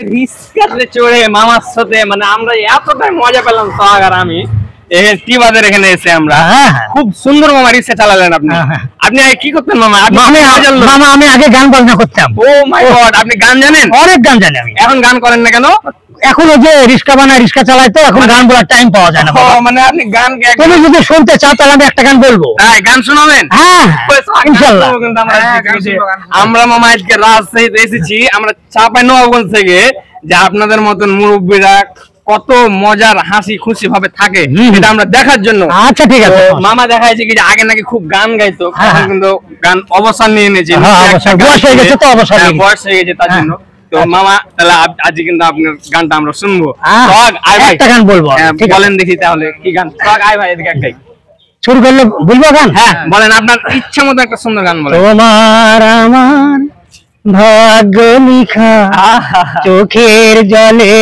রিস্কাতে চড়ে মামার সাথে মানে আমরা এতটাই মজা পেলাম সোহাগ আর আমি টিবাদের এখানে এসে আমরা খুব সুন্দর মামা রিক্সা চালালেন আপনি। আপনি আগে কি করতেন মামা? মামা আমি আগে গান বাজনা করতাম। ও মাই গড, আপনি গান জানেন? অনেক গান জানি আমি। এখন গান করেন না কেন? এখন ওই যে রিক্সা বানায় রিক্সা চালাই তো এখন গান বলার টাইম পাওয়া যায় না। মানে আপনি গান তুমি যদি শুনতে চাও তাহলে আমি একটা গান বলবো। হ্যাঁ, গান শোনাবেন? হ্যাঁ ইনশাআল্লাহ। আমরা মামা আজকে রাজশাহীতে এসেছি, আমরা চাঁপাইনবাবগঞ্জ থেকে, যে আপনাদের মতন মুরব্বীরা কত মজার হাসি খুশি ভাবে থাকে এটা আমরা দেখার জন্য। আচ্ছা ঠিক আছে। মামা দেখা যাচ্ছে কি যে আগে নাকি খুব গান গাইতো, এখন কিন্তু গান অবসর নিয়ে নিয়েছে, বয়স হয়ে গেছে তো অবসর বয়স হয়ে গেছে তার জন্য। তো মামা তাহলে আজকে কিন্তু আপনার গানটা আমরা শুনবো। একটা গান বলবো, বলেন দেখি তাহলে কি গান? আয় ভাই এদিকে একটাই শুরু করলে বলবো গান? হ্যাঁ বলেন, আপনার ইচ্ছা মতো একটা সুন্দর গান বলেন। তোমার আমার ভাগ্য লিখা চোখের জলে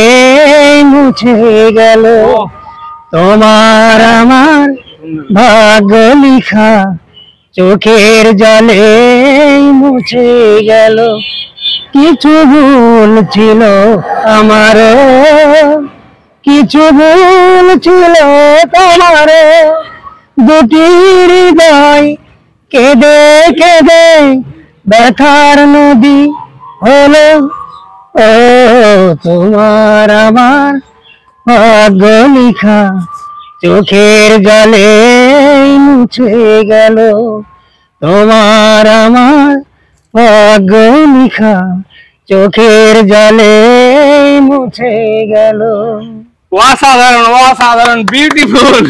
মুছে গেল, তোমার আমার ভাগ্য লিখা চোখের জলে মুছে গেল, কিছু ভুল ছিল আমার, কিছু ভুল ছিল তোমার, দুটি হৃদয় কেঁদে কেঁদে ব্যথার নদী হলো, ও তোমার আমার ভাগ্য লিখা চোখের জলে মুছে গেল, তোমার আমার ভাগ্য লিখা চোখের জলে মুছে গেল। অসাধারণ অসাধারণ বিউটিফুল।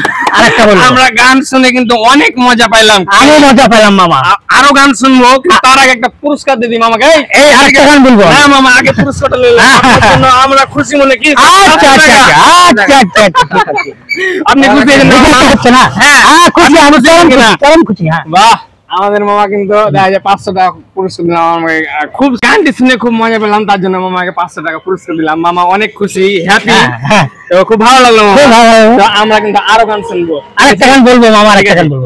আমরা গান শুনে কিন্তু অনেক মজা পাইলাম। আমি মজা পেলাম মামা। আরো গান শুনবো, তার আগে একটা পুরস্কার দিদি মামাকে। এই আরেকটা গান বলবো? হ্যাঁ মামা, আগে পুরস্কারটা নিলাম আমরা খুশি মনে কি। আচ্ছা আচ্ছা আচ্ছা আচ্ছা আপনি খুশি হচ্ছে না? হ্যাঁ খুশি, আমি চরম খুশি। হ্যাঁ বাহ, আমাদের মামা কিন্তু দেখা যায় 500 টাকা পুরস্কার দিলাম আমাকে। খুব গানটি শুনে খুব মজা পেলাম, তার জন্য মামাকে 500 টাকা পুরস্কার দিলাম। মামা অনেক খুশি, হ্যাপি, তো খুব ভালো লাগলো মামা। আমরা কিন্তু আরো গান শুনবো। আরেকটা গান বলবো মামা, আরেকটা গান বলবো।